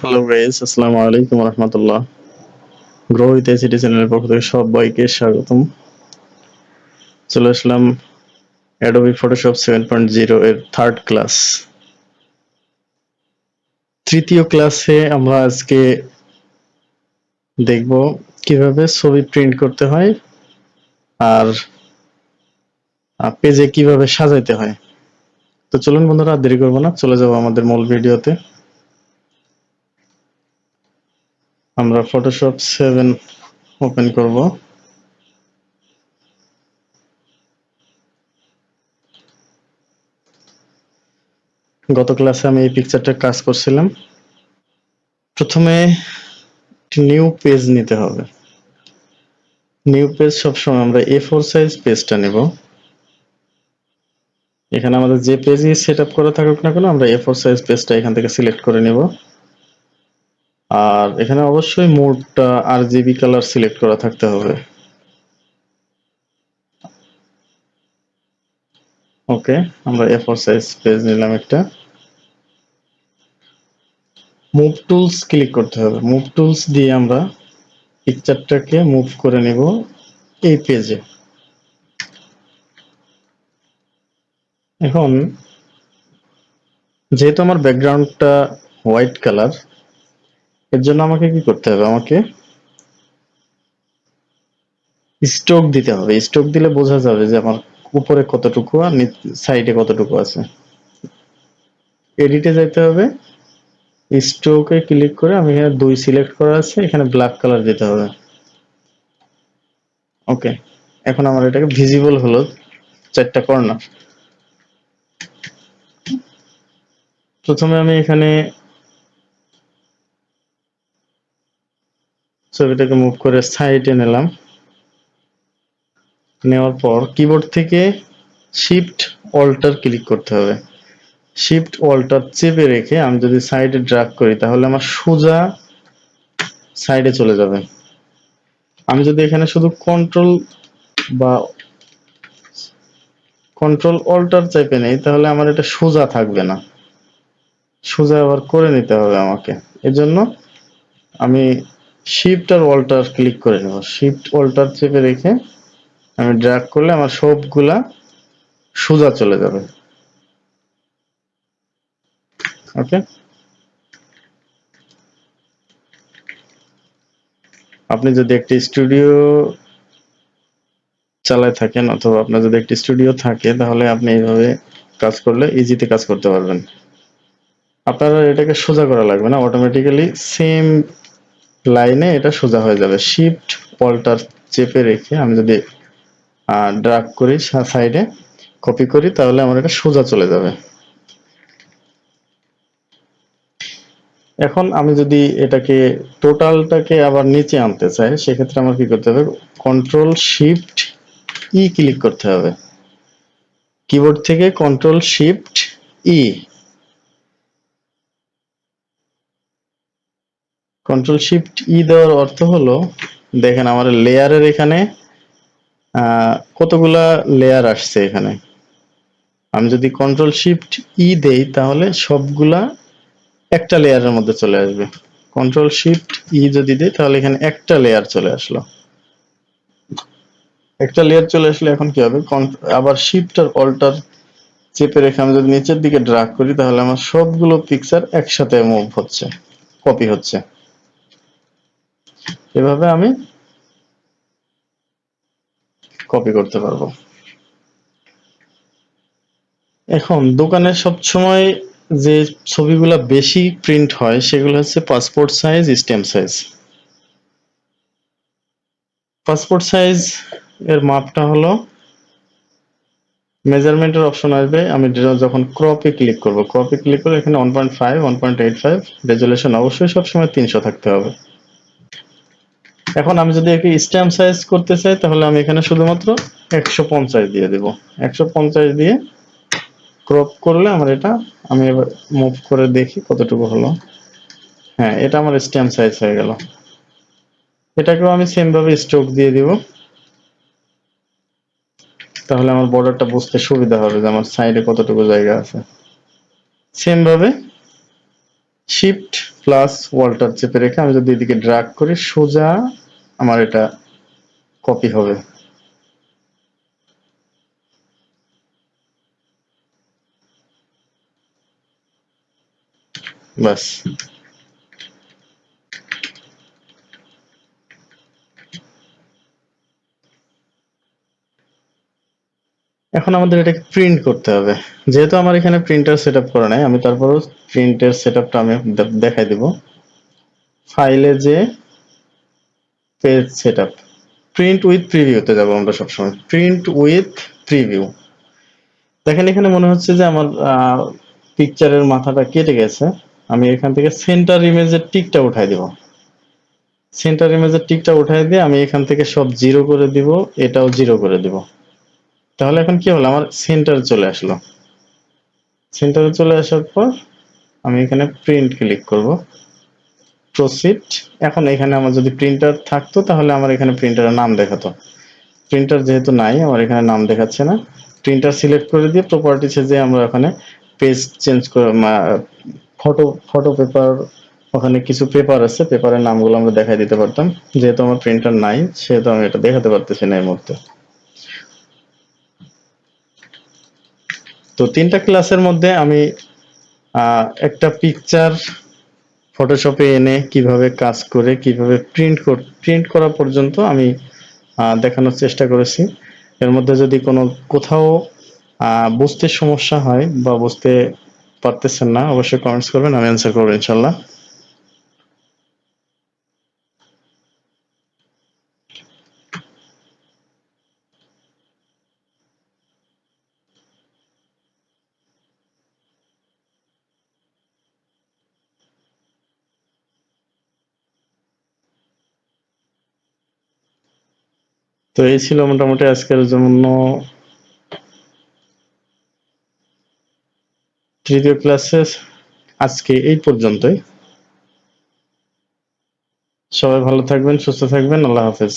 Hello guys, আসসালামু আলাইকুম রহমতুল্লাহ। Grow with ICT চ্যানেলের পক্ষ থেকে সবাইকে স্বাগতম। চলে আসলাম অ্যাডোবি ফটোশপ 7.0 এর থার্ড ক্লাস। তৃতীয় ক্লাসে আমরা আজকে দেখব কিভাবে ছবি প্রিন্ট করতে হয় আর পেজে কিভাবে সাজাইতে হয়। তো চলুন বন্ধুরা, আর দেরি করবো না, চলে যাব আমাদের মূল ভিডিওতে। আমরা ফটোশপ 7 ওপেন করব। গত ক্লাসে আমি এই পিকচারটা কাজ করছিলাম। প্রথমে নিউ পেজ নিতে হবে। নিউ পেজ সবসময় আমরা A4 সাইজ পেজটা নেব। এখানে আমাদের যে পেজই সেট আপ করা থাকুক না কেন, আমরা A4 সাইজ পেজটা এখান থেকে সিলেক্ট করে নেব। আর এখানে অবশ্যই মোডটা RGB কালার সিলেক্ট করা থাকতে হবে। ওকে, আমরা A4 সাইজ পেজ নিলাম একটা। মুভ টুলস ক্লিক করতে হবে। মুভ টুলস দিয়ে আমরা পিকচারটাকে মুভ করে নেব এই পেজে। এখন যেহেতু আমার ব্যাকগ্রাউন্ডটা হোয়াইট কালার, এর জন্য আমাকে কি করতে হবে, আমাকে স্ট্রোক দিতে হবে। স্ট্রোক দিলে বোঝা যাবে যে আমার উপরে কতটুকু আর সাইডে কতটুকু আছে। এডিটে যাইতে হবে, স্ট্রোকে ক্লিক করে আমি এখানে 2 সিলেক্ট করা আছে, এখানে ব্ল্যাক কালার দিতে হবে। ওকে, এখন আমার এটাকে ভিজিবল হলো 4টা কর্নার। প্রথমে আমি এখানে ছবিটাকে মুভ করে সাইডে নিলাম। নেওয়ার পর কিবোর্ড থেকে শিফট অল্টার ক্লিক করতে হবে। শিফট অল্টার চেপে রেখে আমি যদি সাইডে ড্র্যাগ করি তাহলে আমার সোজা সাইডে চলে যাবে। আমি যদি এখানে শুধু কন্ট্রোল অল্টার চেপে নেই তাহলে আমার এটা সোজা থাকবে না, সোজা আবার করে নিতে হবে আমাকে। এজন্য আমি শিফট আর অল্টার ক্লিক করে নেব। শিফট অল্টার চেপে রেখে আমি ড্র্যাগ করলে আমার সবগুলা সোজা চলে যাবে। ওকে, আপনি যদি একটি স্টুডিও চালায় থাকেন অথবা আপনার যদি একটি স্টুডিও থাকে তাহলে আপনি এইভাবে কাজ করলে ইজিতে কাজ করতে পারবেন। আপনারা এটাকে সোজা করা লাগবে না, অটোমেটিক্যালি সেম লাইনে এটা সোজা হয়ে যাবে। শিফট অল্টার চেপে রেখে আমি যদি ড্র্যাগ করি সাইডে, কপি করি, তাহলে আমার এটা সোজা চলে যাবে। এখন আমি যদি এটাকে টোটালটাকে আবার নিচে আনতে চাই, সেক্ষেত্রে আমার কি করতে হবে, কন্ট্রোল শিফট ই ক্লিক করতে হবে। কিবোর্ড থেকে কন্ট্রোল শিফট ই। কন্ট্রোল শিফট ই দেওয়ার অর্থ হলো, দেখেন আমার লেয়ারের এখানে কতগুলা লেয়ার আসছে এখানে। আমি যদি কন্ট্রোল শিফট ই দেই তাহলে সবগুলা একটা লেয়ারের মধ্যে চলে আসবে। কন্ট্রোল শিফট ই যদি দেই তাহলে এখানে একটা লেয়ার চলে আসলো। একটা লেয়ার চলে আসলে এখন কি হবে, আবার শিফট আর অল্টার চেপে রেখে আমি যদি নিচের দিকে ড্র্যাগ করি তাহলে আমার সবগুলো পিকচার একসাথে মুভ হচ্ছে, কপি হচ্ছে। এভাবে আমি কপি করতে পারবো। এখন দোকানে সবসময় যে ছবিগুলা বেশি প্রিন্ট হয় সেগুলো হচ্ছে passport size, stamp size. Passport size এর মাপটা হলো, মেজারমেন্টের অপশন আসবে, আমি যখন ক্রপে ক্লিক করব, ক্রপে ক্লিক করে এখানে 1.5 1.85 রেজুলেশন অবশ্যই সবসময় 300 থাকতে হবে। এখন আমি যদি একে স্ট্যাম্প সাইজ করতে চাই তাহলে আমি এখানে শুধুমাত্র 150 দিয়ে দেব। 150 দিয়ে ক্রপ করলে আমার এটা, আমি এবার মুভ করে দেখি কতটুকু হলো। হ্যাঁ, এটা আমার স্ট্যাম্প সাইজ হয়ে গেল। এটাকেও আমি সেম ভাবে স্ট্রোক দিয়ে দিব, তাহলে আমার বর্ডারটা বুঝতে সুবিধা হবে যে আমার সাইডে কতটুকু জায়গা আছে। সেম ভাবে শিফট প্লাস ওয়াল্টার চেপে রেখে আমি যদি এদিকে ড্র্যাগ করি সোজা আমার এটা কপি হবে। বাস। এখন আমাদের এটাকে প্রিন্ট করতে হবে। যেহেতু আমার এখানে প্রিন্টার সেট আপ করা নাই, আমি তারপরও প্রিন্টের সেট আপটা আমি দেখাই দিব। ফাইলে যে page set up, print with প্রিভিউতে যাবো আমরা সবসময়। Print with preview. দেখেন এখানে মনে হচ্ছে যে আমার পিকচারের মাথাটা কেটে গেছে। আমি এখান থেকে সেন্টার ইমেজের টিকটা উঠাই দিব। সেন্টার ইমেজের টিকটা উঠাই দিয়ে আমি এখান থেকে সব জিরো করে দিব, এটাও জিরো করে দিব। তাহলে এখন কি হলো, আমার সেন্টার চলে আসলো। সেন্টারে চলে আসার পর আমি এখানে প্রিন্ট ক্লিক করব, প্রসিড। এখন এখানে আমার যদি প্রিন্টার থাকতো তাহলে আমার এখানে প্রিন্টারের নাম দেখাতো। প্রিন্টার যেহেতু নাই, আমার এখানে নাম দেখাচ্ছে না। প্রিন্টার সিলেক্ট করে দিয়ে প্রপার্টিসে যে আমরা ওখানে পেজ চেঞ্জ করে ফটো ফটো পেপার, ওখানে কিছু পেপার আছে, পেপারের নামগুলো আমরা দেখাই দিতে পারতাম। যেহেতু আমার প্রিন্টার নাই সেহেতু আমি এটা দেখাতে পারতেছি না এই মুহূর্তে। তো 3টা ক্লাসের মধ্যে আমি একটা পিকচার ফটোশপে এনে কিভাবে কাজ করে কিভাবে প্রিন্ট করা পর্যন্ত আমি দেখানোর চেষ্টা করেছি। এর মধ্যে যদি কোনো কোথাও বুঝতে সমস্যা হয় বা বুঝতে পারতেছেন না, অবশ্যই কমেন্টস করবেন, আমি অ্যান্সার করবো ইনশাল্লাহ। তো এই ছিল মোটামুটি আজকের জন্য তৃতীয় ক্লাসে। আজকে এই পর্যন্তই। সবাই ভালো থাকবেন, সুস্থ থাকবেন, আল্লাহ হাফেজ।